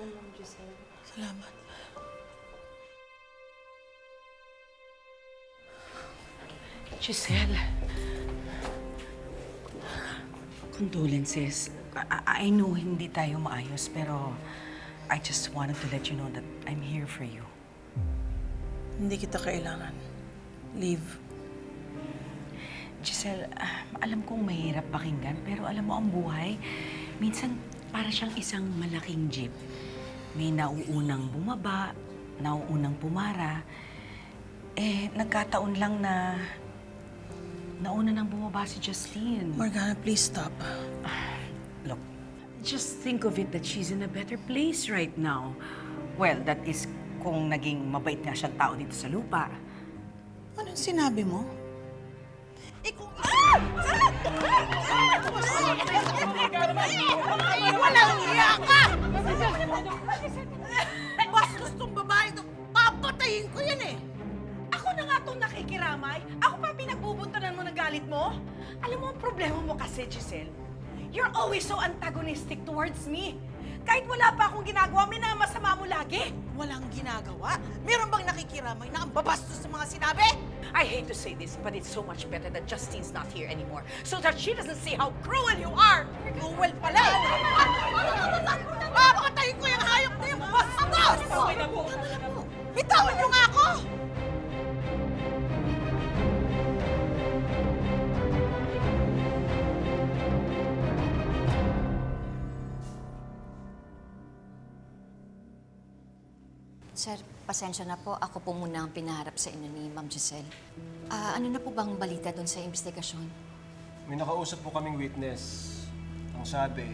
Ma'am Giselle. Salamat. Giselle. Condolences. I know hindi tayo maayos, pero I just wanted to let you know that I'm here for you. Hindi kita kailangan. Leave. Giselle, alam kong mahirap pakinggan, pero alam mo ang buhay, minsan para siyang isang malaking jeep. May nauunang bumaba, nauunang pumara. Nagkataon lang na nauna nang bumaba si Justine. Morgana, please stop. Look, just think of it that she's in a better place right now. Well, that is kung naging mabait nga siyang tao dito sa lupa. Anong sinabi mo? Walang iya ka! Bastos tong babae to. Papatayin ko yan eh! Ako na nga itong nakikiramay. Ako pa pinagbubuntanan mo ng galit mo. Alam mo, ang problema mo kasi, Giselle, you're always so antagonistic towards me. Kahit wala pa akong ginagawa, minamasama mo lagi. Walang ginagawa? Meron bang nakikiramay na ang babastos sa mga sinabi? I hate to say this, but it's so much better that Justine's not here anymore, so that she doesn't see how cruel you are. Cruel pala eh! Papakatayin ko yung hayop na yung bastos! Bitawan niyo nga ako! Sir, pasensya na po. Ako po muna ang pinaharap sa inyo ni Ma'am Giselle. Ano na po bang balita doon sa investigasyon? May nakausap po kaming witness. Ang sabi,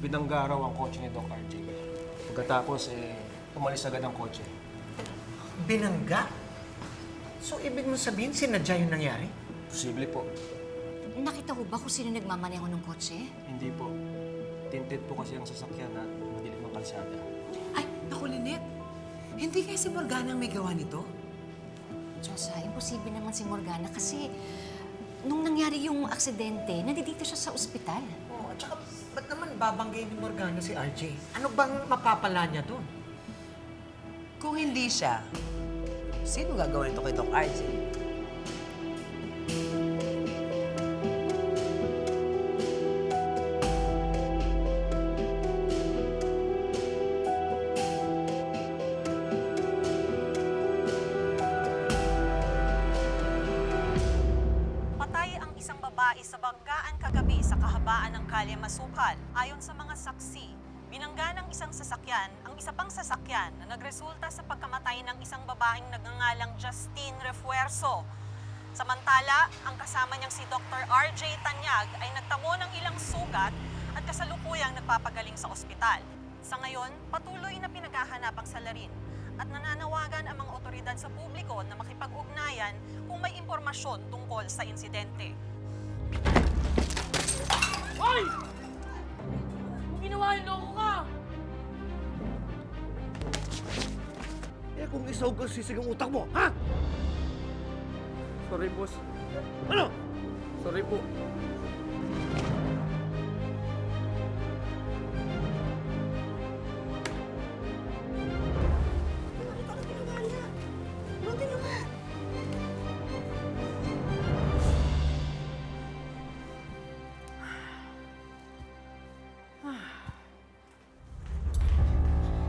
binangga raw ang kotse ni Doc RJ. Pagkatapos, umalis agad ang kotse. Binangga? So, ibig mo sabihin, sinadya yung nangyari? Posible po. Nakita ko ba kung sino nagmamaneho ng kotse? Hindi po. Tinted po kasi ang sasakyan at madilim ang kalsada. Ay, naku, Lynette. Hindi kaya si Morgana ang may gawa nito? Diyosa, imposible naman si Morgana kasi nung nangyari yung aksidente, nandito siya sa ospital. Oo, at saka, ba't naman babanggay ni Morgana si RJ? Ano bang mapapala niya doon? Kung hindi siya, sino gagawin ito kay Doc RJ? Patay ang isang babae sa banggaan kagabi sa kahabaan ng Kalye Masukal. Ayon sa mga saksi, binangga ng isang sasakyan ang isa pang sasakyan na nagresulta sa pagkamatay ng isang babaeng nagngangalang Justine Refuerzo. Samantala, ang kasama niyang si Dr. RJ Tanyag ay nagtamo ng ilang sugat at kasalukuyang nagpapagaling sa ospital. Sa ngayon, patuloy na pinaghahanap ang salarin at nananawagan ang mga otoridad sa publiko na makipag-ugnayan kung may impormasyon tungkol sa insidente. Hoy! Kung ginawa yung loko ka! Kung isaw ko sisig ang utak mo, ha? Sorry, boss. Ano? Sorry po.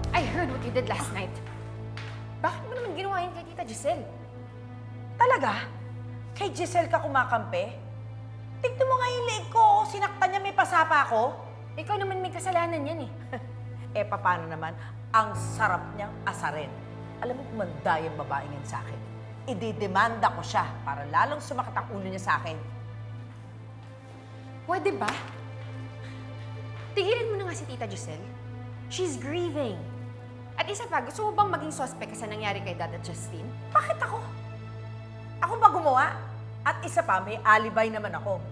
I heard what you did last night. Bakit mo naman ginawa yun kay Tita Giselle? Talaga? Kay Giselle ka kumakampi? Tignan mo nga yung leeg ko, sinaktan niya, may pasapa ako. Ikaw naman may kasalanan yan eh. Paano naman? Ang sarap niyang asarin. Alam mo, kumanda yung babaeng yan sa akin. Ididemanda ko siya para lalong sumakit ang ulo niya sa akin. Pwede ba? Tigilin mo na nga si Tita Giselle. She's grieving. At isa pa, gusto mo bang maging suspect sa nangyari kay Dad at Justine? Bakit ako? Ako ba gumawa? At isa pa, may alibay naman ako.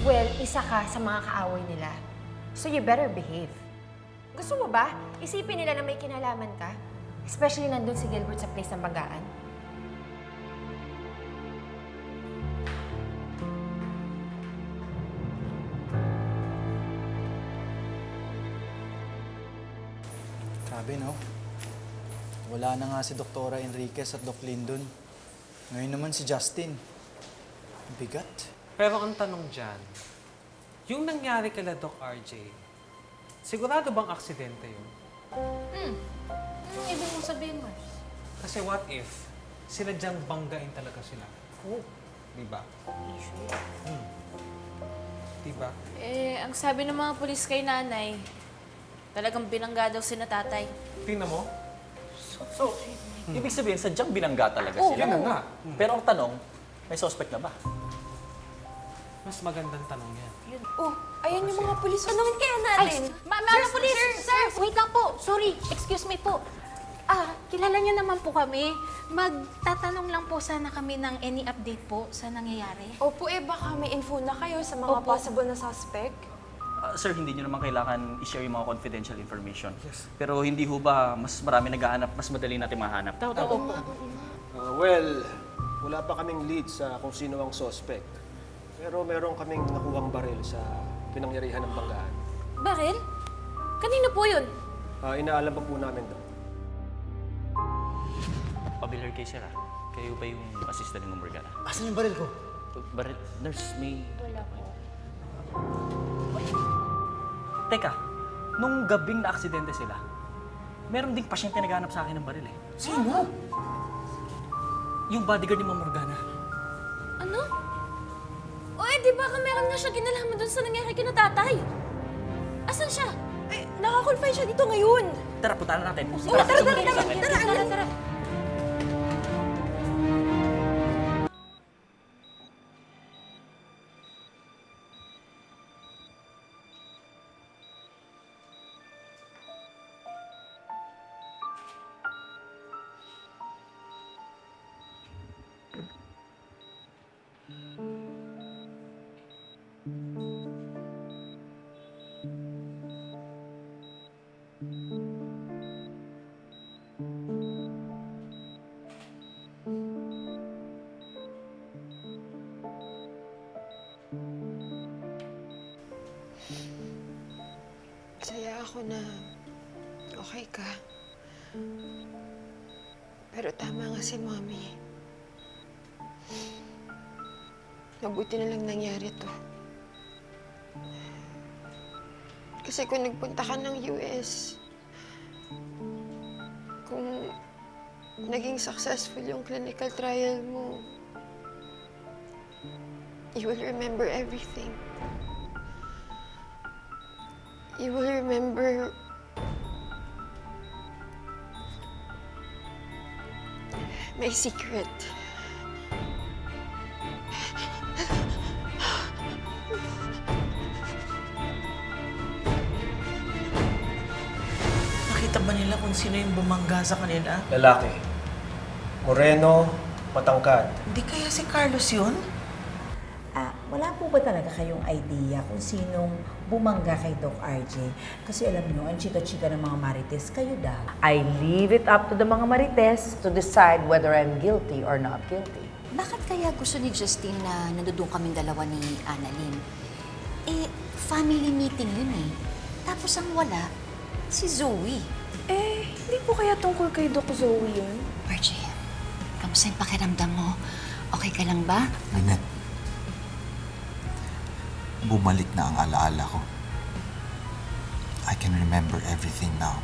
Well, isa ka sa mga kaaway nila. So you better behave. Gusto mo ba? Isipin nila na may kinalaman ka? Especially nandun si Gilbert sa place ng banggaan. Grabe, no? Wala na nga si Doktora Enriquez at Doc Lindon. Ngayon naman si Justin. Bigat. Pero ang tanong dyan, yung nangyari kala Doc RJ, sigurado bang aksidente yun? Ibig mo sabihin, Mars? Kasi what if, sinadyang banggain talaga sila? Oo. Diba? Diba? Eh, ang sabi ng mga pulis kay nanay, talagang binangga daw si na tatay. Tingnan mo. So, ibig sabihin, sadyang binangga talaga Oo. sila. Yan na nga. Pero ang tanong, may suspect na ba? Mas magandang tanong yan. Oh, ayan yung mga pulis. Tanungin kaya natin. Mga pulis! Sir, wait lang po. Sorry, excuse me po. Kilala niyo naman po kami. Magtatanong lang po sana kami ng any update po sa nangyayari. Opo, baka may info na kayo sa mga Opo. possible na suspect. Sir, hindi nyo naman kailangan i-share yung mga confidential information. Pero hindi ho ba mas marami naghahanap, mas madali natin mahanap? Opo. Well, wala pa kaming lead sa kung sino ang suspect. Pero meron kaming nakuhang baril sa pinangyarihan ng banggaan. Baril? Kanino po yun? Inaalam pa po namin daw. Pamilyar kay Sir, kayo ba yung assistant ni Morgana? Asan yung baril ko? Baril, nurse, may... Wala po. Teka, nung gabing na aksidente sila, meron ding pasyente naghanap sa akin ng baril eh. Sino? Yung bodyguard ni Ma'am Morgana. Ano? O di baka meron nga siya kinalaman doon sa nangyari kina tatay. Asan siya? Nakakonfine siya dito ngayon. Tara, puntahan na natin. Tara. Saya ako na okay ka. Pero tama nga si Mommy. Mabuti na lang nangyari to. Kasi kung nagpunta ka ng US, kung naging successful yung clinical trial mo, you will remember everything. You will remember my secret. Nakita ba nila kung sino yung bumangga sa kanila? Lalaki. Moreno, matangkad. Hindi kaya si Carlos yun? Wala po ba talaga kayong idea kung sinong bumangga kay Doc RJ? Kasi alam nyo, ang chika-chika ng mga marites, kayo daw. I leave it up to the mga marites to decide whether I'm guilty or not guilty. Bakit kaya gusto ni Justine na nandun kaming dalawa ni Annalyn? Family meeting yun eh. Tapos ang wala, si Zoe. Hindi po kaya tungkol kay Doc Zoe yun? RJ, kamusta yung pakiramdam mo? Okay ka lang ba? Lynette, bumalik na ang alaala ko. I can remember everything now.